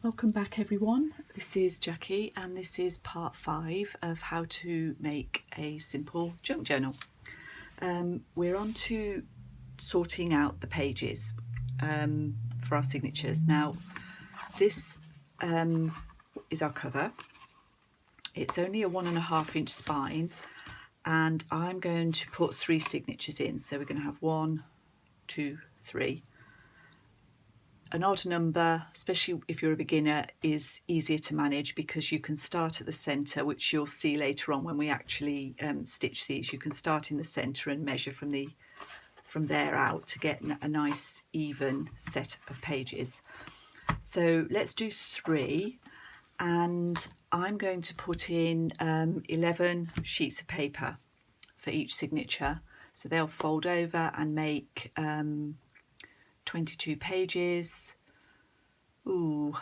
Welcome back everyone, this is Jackie and this is part 5 of how to make a simple junk journal. We're on to sorting out the pages for our signatures. Now this is our cover. It's only a 1.5 inch spine and I'm going to put 3 signatures in. So we're going to have 1, 2, 3. An odd number, especially if you're a beginner, is easier to manage because you can start at the centre, which you'll see later on when we actually stitch these. You can start in the centre and measure from there out to get a nice even set of pages. So let's do 3, and I'm going to put in 11 sheets of paper for each signature. So they'll fold over and make 22 pages. Ooh,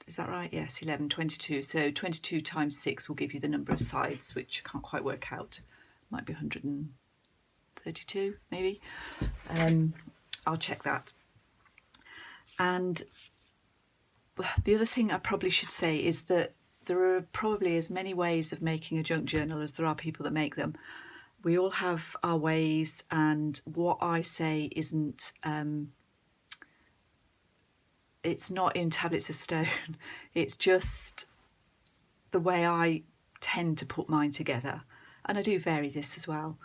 is that right? Yes, 11, 22. So 22 times 6 will give you the number of sides, which I can't quite work out. Might be 132, maybe. I'll check that. And the other thing I probably should say is that there are probably as many ways of making a junk journal as there are people that make them. We all have our ways, and what I say isn't, it's not in tablets of stone. It's just the way I tend to put mine together. And I do vary this as well.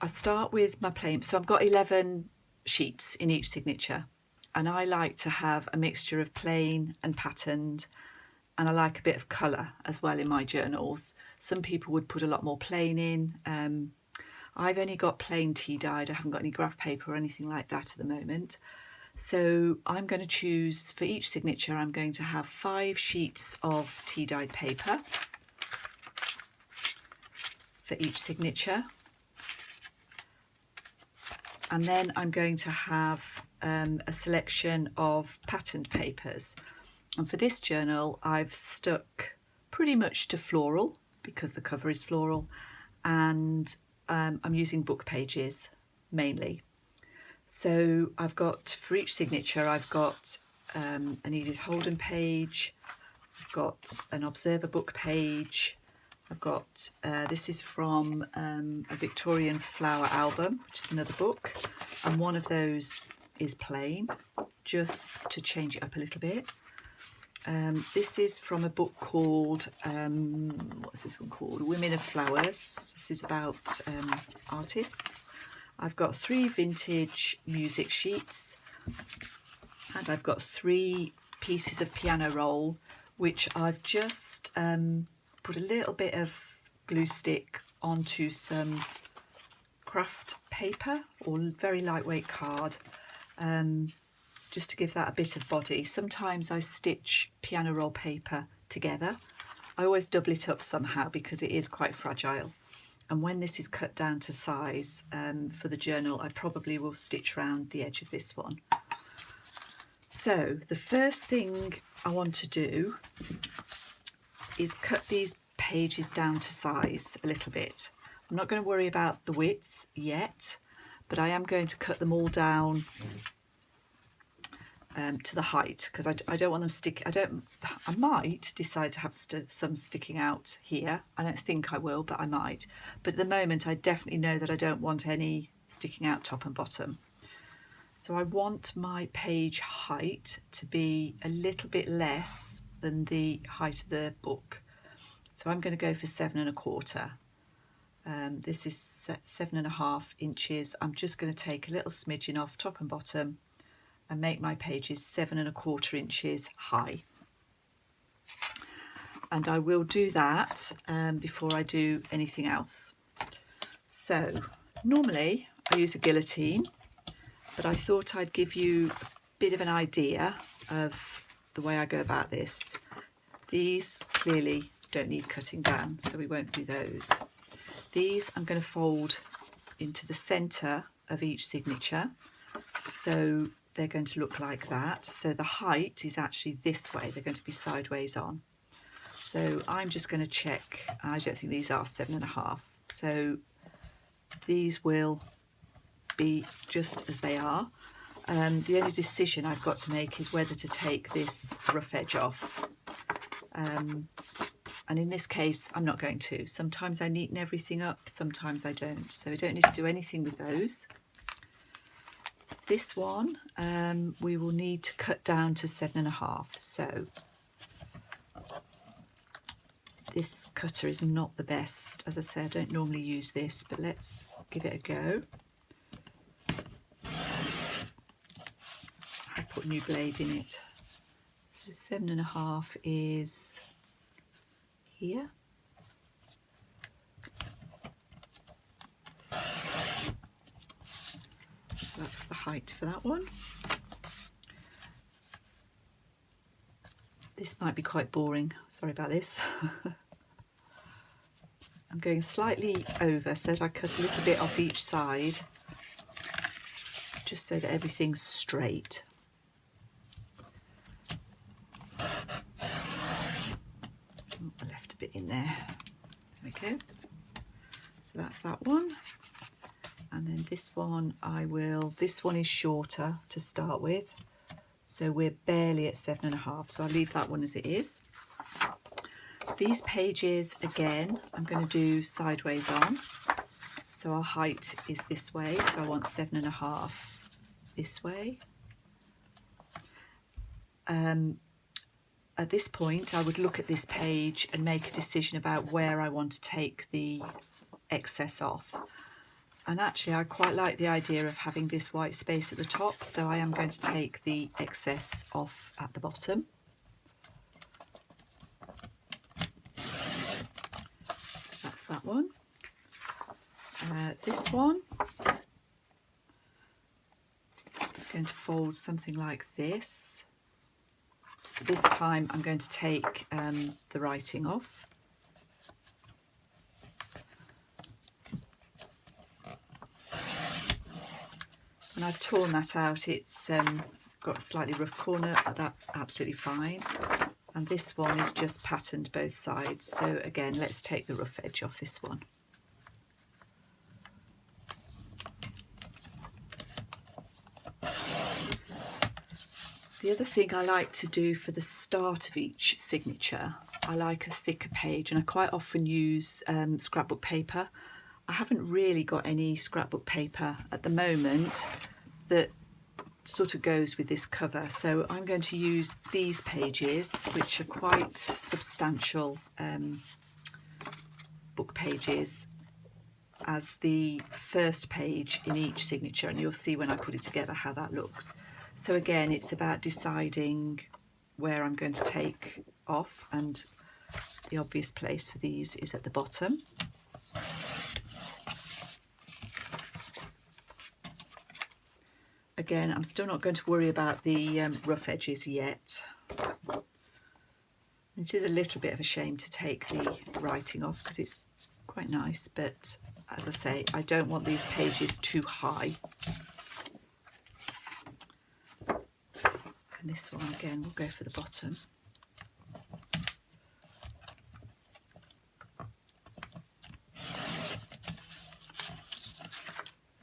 I start with my plain, so I've got 11 sheets in each signature. And I like to have a mixture of plain and patterned, and I like a bit of colour as well in my journals. Some people would put a lot more plain in. I've only got plain tea dyed. I haven't got any graph paper or anything like that at the moment. So I'm going to choose, for each signature, I'm going to have 5 sheets of tea dyed paper for each signature. And then I'm going to have a selection of patterned papers. And for this journal, I've stuck pretty much to floral because the cover is floral, and I'm using book pages mainly. So I've got, for each signature, I've got an Edith Holden page, I've got an Observer book page, I've got, this is from a Victorian Flower album, which is another book, and one of those is plain, just to change it up a little bit. This is from a book called, what's this one called? Women of Flowers. This is about artists. I've got 3 vintage music sheets, and I've got 3 pieces of piano roll, which I've just put a little bit of glue stick onto some craft paper or very lightweight card, just to give that a bit of body. Sometimes I stitch piano roll paper together. I always double it up somehow because it is quite fragile. And when this is cut down to size for the journal, I probably will stitch around the edge of this one. So the first thing I want to do is cut these pages down to size a little bit. I'm not going to worry about the width yet, but I am going to cut them all down to the height, because I don't want them I might decide to have some sticking out here. I don't think I will, but I might. But at the moment I definitely know that I don't want any sticking out top and bottom. So I want my page height to be a little bit less than the height of the book. So I'm going to go for 7.25. This is 7.5 inches. I'm just going to take a little smidgen off top and bottom and make my pages 7.25 inches high. And I will do that before I do anything else. So normally I use a guillotine, but I thought I'd give you a bit of an idea of the way I go about this. These clearly don't need cutting down, so we won't do those. These I'm going to fold into the centre of each signature, so they're going to look like that. So the height is actually this way, they're going to be sideways on. So I'm just going to check, I don't think these are 7.5, so these will be just as they are. The only decision I've got to make is whether to take this rough edge off. And in this case, I'm not going to. Sometimes I neaten everything up, sometimes I don't. So I don't need to do anything with those. This one, we will need to cut down to 7.5. So this cutter is not the best. As I say, I don't normally use this, but let's give it a go. I put a new blade in it. So 7.5 is here. So that's the height for that one. This might be quite boring, sorry about this. I'm going slightly over so that I cut a little bit off each side, just so that everything's straight. Oh, I left a bit in there. There we go. So that's that one. And then this one this one is shorter to start with. So we're barely at 7.5, so I'll leave that one as it is. These pages, again, I'm going to do sideways on. So our height is this way, so I want 7.5 this way. At this point, I would look at this page and make a decision about where I want to take the excess off. And actually, I quite like the idea of having this white space at the top, so I am going to take the excess off at the bottom. That's that one. This one is going to fold something like this. This time I'm going to take the writing off. When I've torn that out, it's got a slightly rough corner, but that's absolutely fine. And this one is just patterned both sides. So again, let's take the rough edge off this one. The other thing I like to do for the start of each signature, I like a thicker page, and I quite often use scrapbook paper. I haven't really got any scrapbook paper at the moment that sort of goes with this cover, so I'm going to use these pages, which are quite substantial book pages, as the first page in each signature, and you'll see when I put it together how that looks. So again, it's about deciding where I'm going to take off, and the obvious place for these is at the bottom. Again, I'm still not going to worry about the rough edges yet. It is a little bit of a shame to take the writing off because it's quite nice, but as I say, I don't want these pages too high. And this one again, we'll go for the bottom.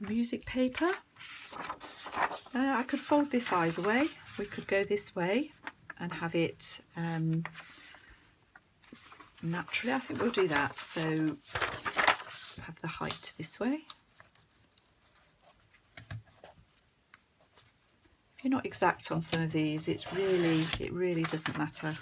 Music paper. I could fold this either way. We could go this way and have it naturally. I think we'll do that. So have the height this way. If you're not exact on some of these, it really doesn't matter.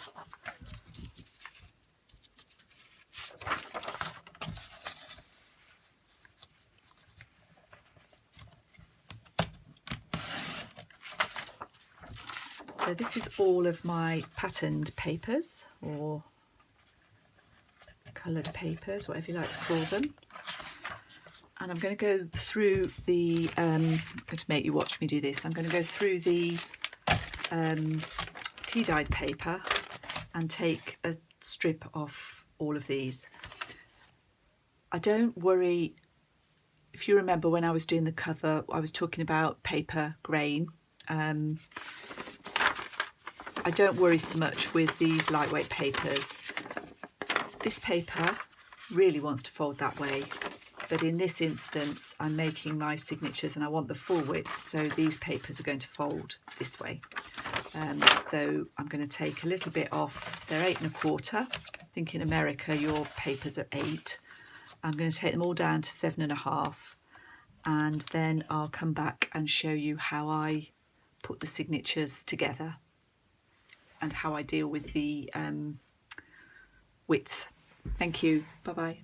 So this is all of my patterned papers, or coloured papers, whatever you like to call them. And I'm going to go through the, I'm going to make you watch me do this. I'm going to go through the tea dyed paper and take a strip off all of these. I don't worry, if you remember when I was doing the cover, I was talking about paper grain. I don't worry so much with these lightweight papers. This paper really wants to fold that way, but in this instance I'm making my signatures and I want the full width, so these papers are going to fold this way. So I'm going to take a little bit off. They're 8 1/4. I think in America your papers are 8. I'm going to take them all down to 7 1/2, and then I'll come back and show you how I put the signatures together and how I deal with the width. Thank you. Bye bye.